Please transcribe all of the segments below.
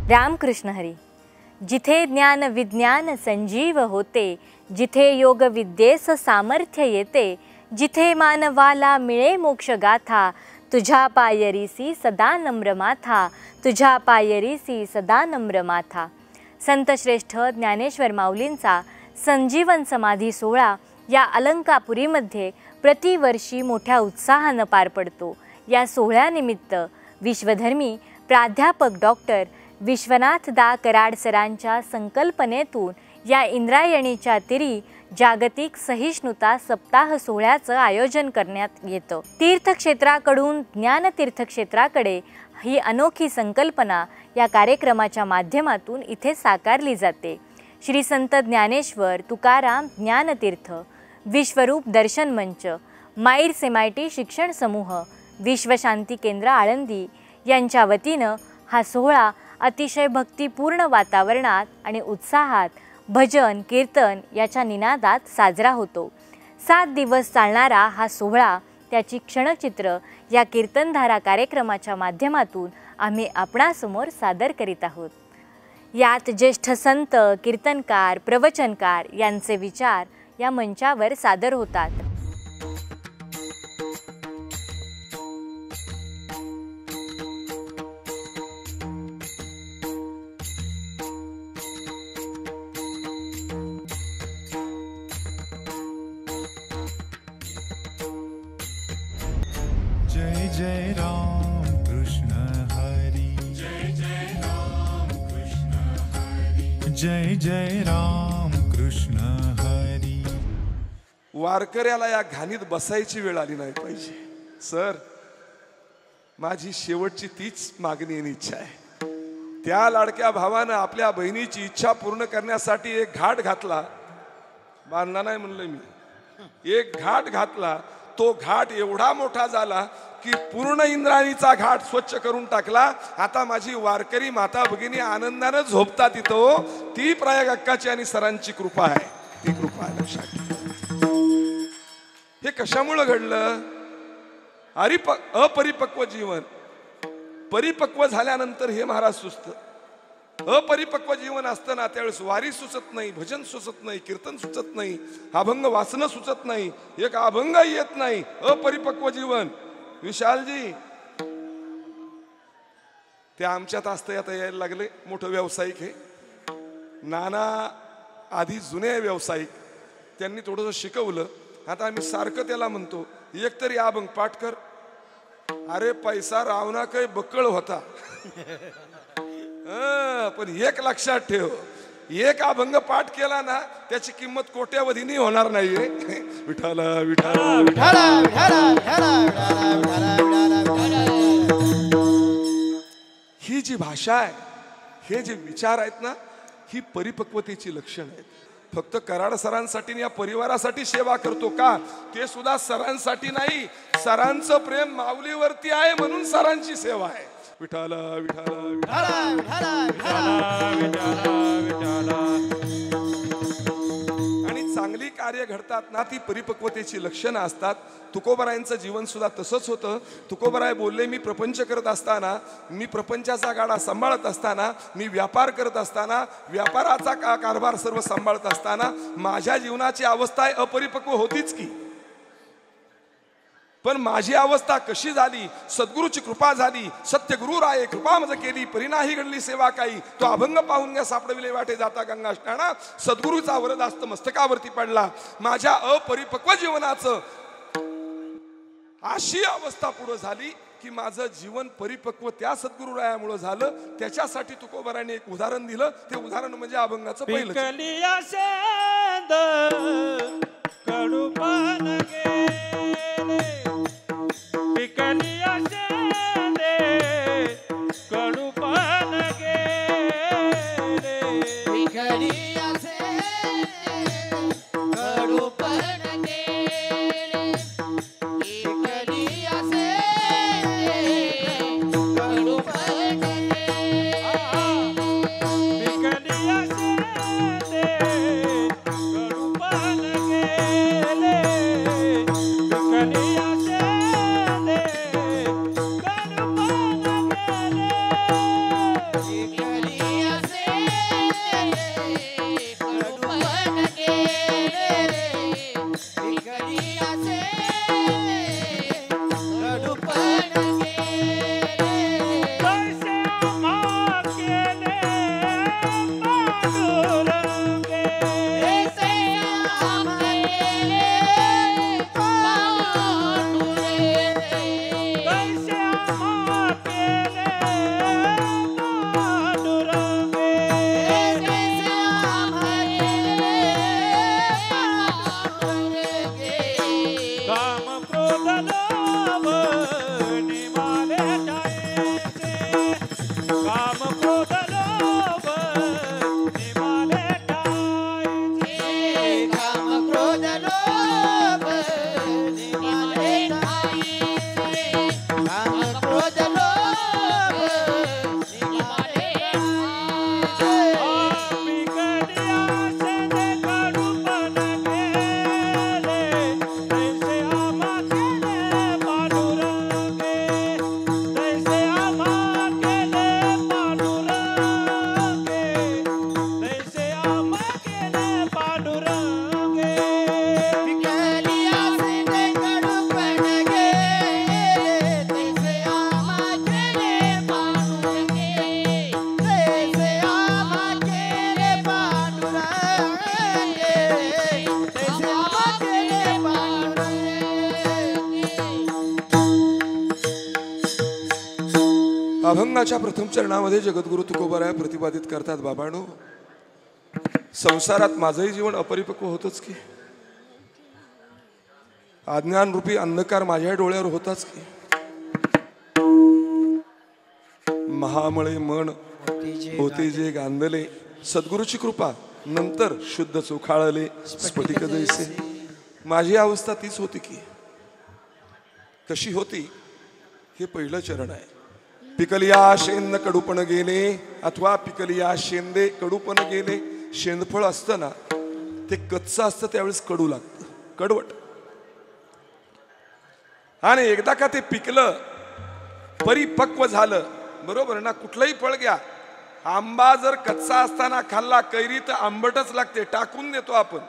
रामकृष्ण हरी. जिथे ज्ञान विज्ञान संजीव होते, जिथे योग विद्येस सामर्थ्य येते, जिथे मानवाला मिळे मोक्ष गाथा, तुझ्या पायरीसी सदा नम्र माथा, तुझ्या पायरीसी सदा नम्र माथा. संत श्रेष्ठ ज्ञानेश्वर माऊलींचा संजीवन समाधी सोहळा या अलंकापुरीमध्ये प्रतिवर्षी मोठ्या उत्साहानं पार पडतो. या सोहळ्यानिमित्त विश्वधर्मी प्राध्यापक डॉक्टर विश्वनाथ दा कराड सरांच्या संकल्पनेतून या इंद्रायणीच्या तिरी जागतिक सहिष्णुता सप्ताह सोहळ्याचं आयोजन करण्यात येतं. तीर्थक्षेत्राकडून ज्ञानतीर्थक्षेत्राकडे ही अनोखी संकल्पना या कार्यक्रमाच्या माध्यमातून इथे साकारली जाते. श्री संत ज्ञानेश्वर तुकाराम ज्ञानतीर्थ, विश्वरूप दर्शन मंच, माईर्स MIT शिक्षण समूह, विश्वशांती केंद्र आळंदी यांच्या वतीनं हा सोहळा अतिशय भक्तिपूर्ण वातावरणात आणि उत्साहात भजन कीर्तन याच्या निनादात साजरा होतो. 7 दिवस चालणारा हा सोहळा त्याची क्षणचित्र या कीर्तनधारा कार्यक्रमाच्या माध्यमातून आम्ही आपणासमोर सादर करीत आहोत. यात ज्येष्ठ संत, कीर्तनकार, प्रवचनकार यांचे विचार या मंचावर सादर होतात. जय जय राम कृष्ण हरी, जय जय राम कृष्ण हरी, जय जय राम कृष्ण हरी. वारकऱ्याला या घाणीत बसायची वेळ आली नाही पाहिजे. सर, माझी शेवटची तीच मागणी आणि इच्छा आहे. त्या लाडक्या भावानं आपल्या बहिणीची इच्छा पूर्ण करण्यासाठी एक घाट घातला. बांधला नाही म्हणलं मी, एक घाट घातला. तो घाट एवढा मोठा झाला की पूर्ण इंद्रायणीचा घाट स्वच्छ करून टाकला. आता माझी वारकरी माता भगिनी आनंदानं झोपतात तिथं. ती प्रयाग अक्काची आणि सरांची कृपा आहे. ती कृपा आहे, लक्षात ठेवा. हे कशामुळे घडलं? अपरिपक्व जीवन. परिपक्व झाल्यानंतर हे महाराज सुचत. अपरिपक्व जीवन असताना त्यावेळेस वारी सुचत नाही, भजन सुचत नाही, कीर्तन सुचत नाही, अभंग वाचन सुचत नाही, एक अभंग येत नाही. अपरिपक्व जीवन. विशालजी ते आमच्यात असतं, आता यायला लागले. मोठं व्यावसायिक आहे नाना, आधी जुने व्यावसायिक, त्यांनी थोडंसं शिकवलं. आता आम्ही सारखं त्याला म्हणतो, एकतरी अभंग पाठ कर. अरे पैसा रावणा काही बक्कळ होता. पण एक लक्षात ठेव, एक अभंग पाठ केला ना त्याची किंमत कोट्यावधीनी होणार नाहीये. विठाल विठाल ही जी भाषा आहे, हे जे विचार आहेत ना, ही परिपक्वतेची लक्षण आहेत. फक्त कराड सरांसाठी या परिवारासाठी सेवा करतो का? ते सुद्धा सरांसाठी नाही. सरांचं प्रेम माऊलीवरती आहे म्हणून सरांची सेवा आहे. विठाला विठाला विठाला विठाला विठाला. आणि चांगली कार्य घडतात ना, ती परिपक्वतेची लक्षणं असतात. तुकोबरायांचं जीवन सुद्धा तसंच होतं. तुकोबराय बोलले, मी प्रपंच करत असताना, मी प्रपंचाचा गाडा सांभाळत असताना, मी व्यापार करत असताना, व्यापाराचा कारभार सर्व सांभाळत असताना माझ्या जीवनाची अवस्था अपरिपक्व होतीच की. पण माझी अवस्था कशी झाली? सद्गुरूची कृपा झाली. सत्यगुरु राये कृपा मज केली, परिणाही घडली सेवा काही. तो अभंग पाहून घ्या सापडविले वाटे जाता गंगा स्नाना. सद्गुरूचा वरदास्त मस्तकावरती पडला. माझ्या अपरिपक्व जीवनाचं अशी अवस्था पुढे झाली की माझं जीवन परिपक्व त्या सद्गुरुरायामुळे झालं. त्याच्यासाठी तुकोबाराने एक उदाहरण दिलं. ते उदाहरण म्हणजे अभंगाचं पहिलं. Kaliya काम क्रोध लोभ निघाले अभंगाच्या प्रथम चरणामध्ये जगद्गुरु तुकोबाराय प्रतिपादित करतात, बाबांनो संसारात माझंही जीवन अपरिपक्व होतच की, अज्ञान रूपी अंधकार माझ्या डोळ्यावर होताच की, महामळे मन होते जे गांधले, सद्गुरूची कृपा नंतर शुद्ध चोखाळले स्फटिक जैसे. माझी अवस्था तीच होती की, कशी होती हे पहिलं चरण आहे. पिकलिया शेंद कडूपण गेले, अथवा पिकलिया शेंदे कडूपण गेले. शेंदफळ असतं ना ते कच्चं असतं, त्यावेळेस कडू लागतं, कडवट. आणि एकदा का ते पिकलं, परिपक्व झालं, बरोबर ना. कुठलंही फळ घ्या, आंबा जर कच्चा असताना खाल्ला, कैरी तर आंबटच लागते, टाकून देतो आपण.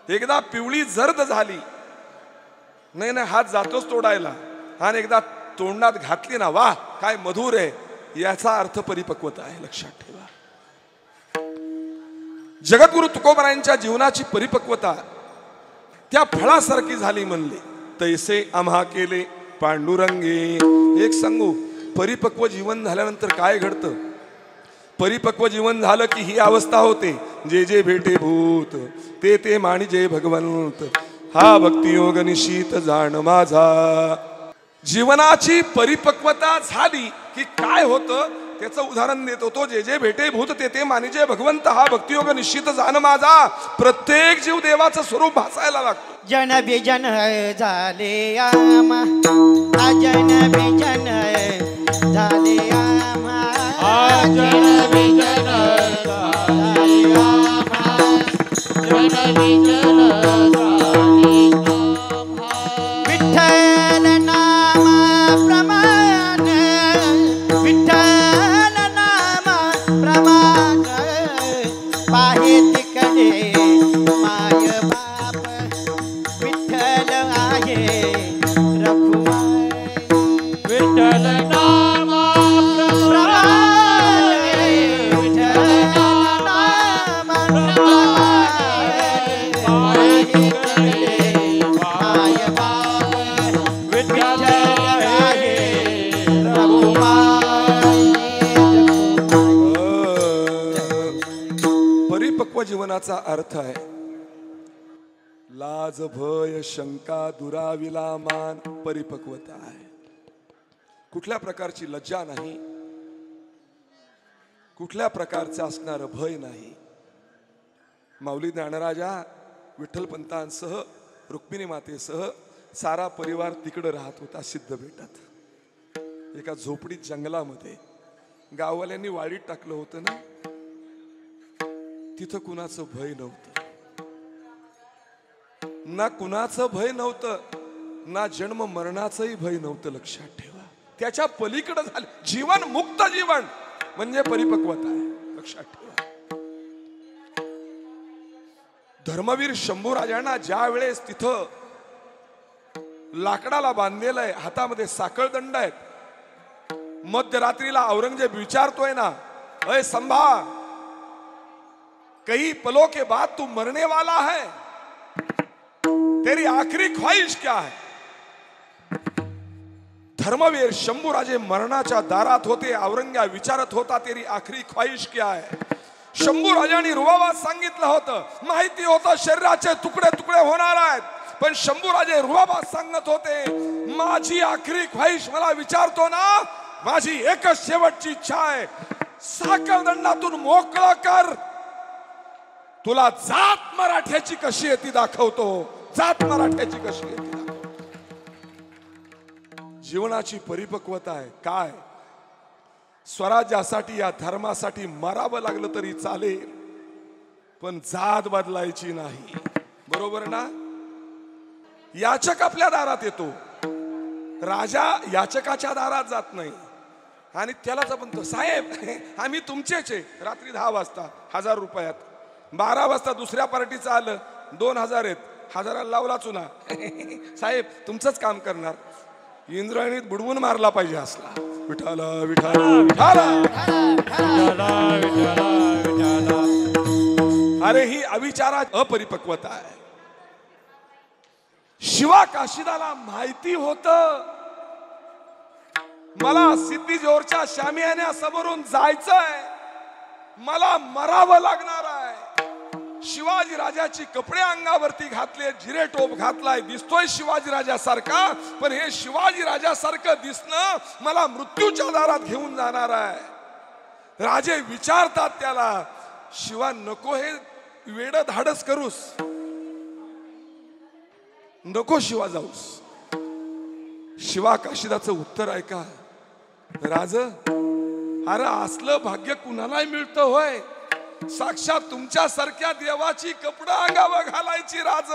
एकदा पिवळी जर्द झाली, नाही नाही हात जातोच तोडायला, आणि एकदा तोंडात घातली ना, वाह काय मधुर आहे, याचा अर्थ परिपक्वता आहे, लक्षात ठेवा. जगद्गुरु तुकोबारायांच्या जीवनाची परिपक्वता त्या फळासारखी झाली म्हणले. तैसे आम्हा केले पांडुरंगे. एक सांगू, परिपक्व जीवन झाल्यानंतर काय घडतं? परिपक्व जीवन झालं की ही अवस्था होते, जे जे भेटे भूत ते ते माणी जे भगवंत, हा भक्तियोग निशीत जाण माझा. जीवनाची परिपक्वता झाली की काय होतं त्याचं उदाहरण देत होतो. जे जे भेटे भूत ते ते मानिजे भगवंत, हा भक्तियोग निश्चित जाण माझा. प्रत्येक जीव देवाचं स्वरूप भासायला लागतो. जन बेजन झाले आम्हा, जन बेजन झाले आम्हा, जन बेजन झाले आम्हा, जन बेजन झाले आम्हा. विठ्ठल नाम प्रमाण, विठ्ठल नाम प्रमाण, पाहे तिकडे माय बाप, विठ्ठल आहे रखुमाई. विठ्ठल नाम प्रमाण, विठ्ठल नाम प्रमाण, पाहे तिकडे माय बाप, विठ्ठल आहे रखुमाई. परिपक्व जीवनाचा अर्थ आहे लाज भय शंका दुराविला मान. परिपक्वता आहे कुठल्या प्रकारची लज्जा नाही, कुठल्या प्रकारचं असणार भय नाही. माऊली ज्ञानराजा विठ्ठलपंतांसह रुक्मिणी मातेसह सारा परिवार तिकडे राहत होता सिद्धबेटात, एका झोपडीत जंगलामध्ये. गाववाल्यांनी वाडीत टाकलं होतं ना, तिथं कुणाचं भय नव्हतं, ना कुणाचं भय नव्हतं, ना जन्म मरणाचंही भय नव्हतं. लक्षात ठेवा, त्याच्या पलीकडे झाले जीवन, मुक्त जीवन म्हणजे परिपक्वता आहे. लक्षात ठेवा. धर्मवीर शंभूराजांना ज्या वेळेस तिथं लाकडाला बांधलेलं आहे, हातामध्ये साखळदंड आहेत, मध्यरात्रीला औरंगजेब विचारतोय ना, अय संभा, कई पलों के बाद तू मरने वाला है, तेरी आखिरी ख्वाहिश क्या है? धर्मवीर शंभूराजे मरणाच्या दारात होते. औरंगजेब विचारत होता, तेरी आखिरी ख्वाहिश क्या है? शंभूराजांनी रुबाबात सांगितलं होतं, माहिती होतं शरीराचे तुकडे तुकडे होणार आहेत, पण शंभूराजे रुबाबात सांगत होते, माझी आखिरी ख्वाहिश मला विचारतो ना, माझी एकच शेवटची इच्छा आहे, साखळदंडातून मोकळं कर. तुला जात मराठ्याची कशी आहे ती दाखवतो, जात मराठ्याची कशी आहे ती दाखवतो. जीवनाची परिपक्वता आहे. काय स्वराज्यासाठी या धर्मासाठी मरावं लागलं तरी चालेल, पण जात बदलायची नाही. बरोबर ना? याचक आपल्या दारात येतो, राजा याचकाच्या दारात जात नाही. आणि त्यालाच आपण तो साहेब आम्ही तुमचेच आहे. रात्री 10 वाजता 1000 रुपयात, 12 वाजता दुसऱ्या पार्टीचं आलं 2000 आहेत, 1000 लावला चुना साहेब तुमचंच काम करणार. इंद्रायणीत बुडवून मारला पाहिजे असला. विठाला विठाला विठाला. अरे ही अविचारा अपरिपक्वता आहे. शिवा काशीदाला माहिती होत मला सिद्धी जोरच्या शामियान्यासमोरून जायचंय, मला मरावं लागणार आहे. शिवाजी राजाची कपडे अंगावरती घातले, जिरे टोप घातलाय, दिसतोय शिवाजी राजासारखा, पण हे शिवाजी राजासारखं दिसणं मला मृत्यूच्या दारात घेऊन जाणार आहे. राजे विचारतात त्याला, शिवा नको हे वेड धाडस करूस, नको शिवा जाऊस. शिवा काशीदाचं उत्तर ऐका, राज अरे असलं भाग्य कुणालाही मिळतं होय? साक्षात तुमच्यासारख्या देवाची कपडा अंगावर घालायची राज,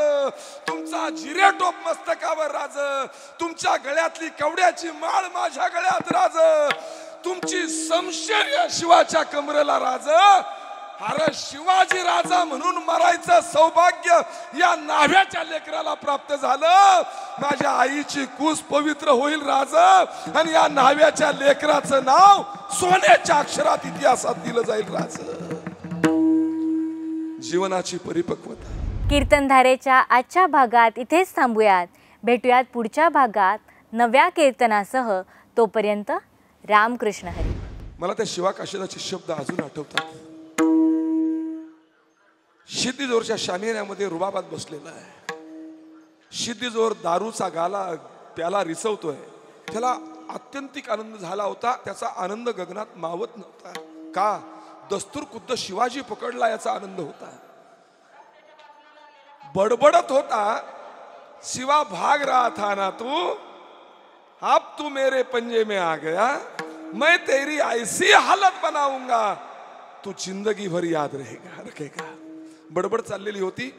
तुमचा जिरे टोप मस्तकावर राज, तुमच्या गळ्यातली कवड्याची माळ माझ्या गळ्यात राज, तुमची समशेर्य शिवाच्या कमरेला राज. अरे शिवाजी राजा म्हणून मरायचं सौभाग्य या न्हाव्याच्या लेकराला प्राप्त झालं. माझ्या आईची कूस पवित्र होईल राज, आणि या न्हाव्याच्या लेकराचं नाव सोन्याच्या अक्षरात इतिहासात दिलं जाईल राज. जीवनाची परिपक्वता. कीर्तनधारेच्या आजच्या भागात इथेच थांबूयात. भेटूयात पुढच्या भागात नव्या कीर्तनासह. तोपर्यंत रामकृष्ण हरी. मला त्या शिवा काशीदाचे शब्द अजून आठवतात. सिद्धीजोरच्या शामियान्यामध्ये रुबाबात बसलेला आहे. सिद्धीजोर दारूचा गाला प्याला रिसवतोय. त्याला आत्यंतिक आनंद झाला होता. त्याचा आनंद गगनात मावत नव्हता. का? दस्तूर खुद्द शिवाजी पकडला याचा आनंद होता. बडबडत होता, शिवा भाग रहा था ना तू, अब तू मेरे पंजे में आ गया, मैं तेरी ऐसी हालत बनाऊंगा तू जिंदगी भर याद रखेगा. बडबड चाललेली होती.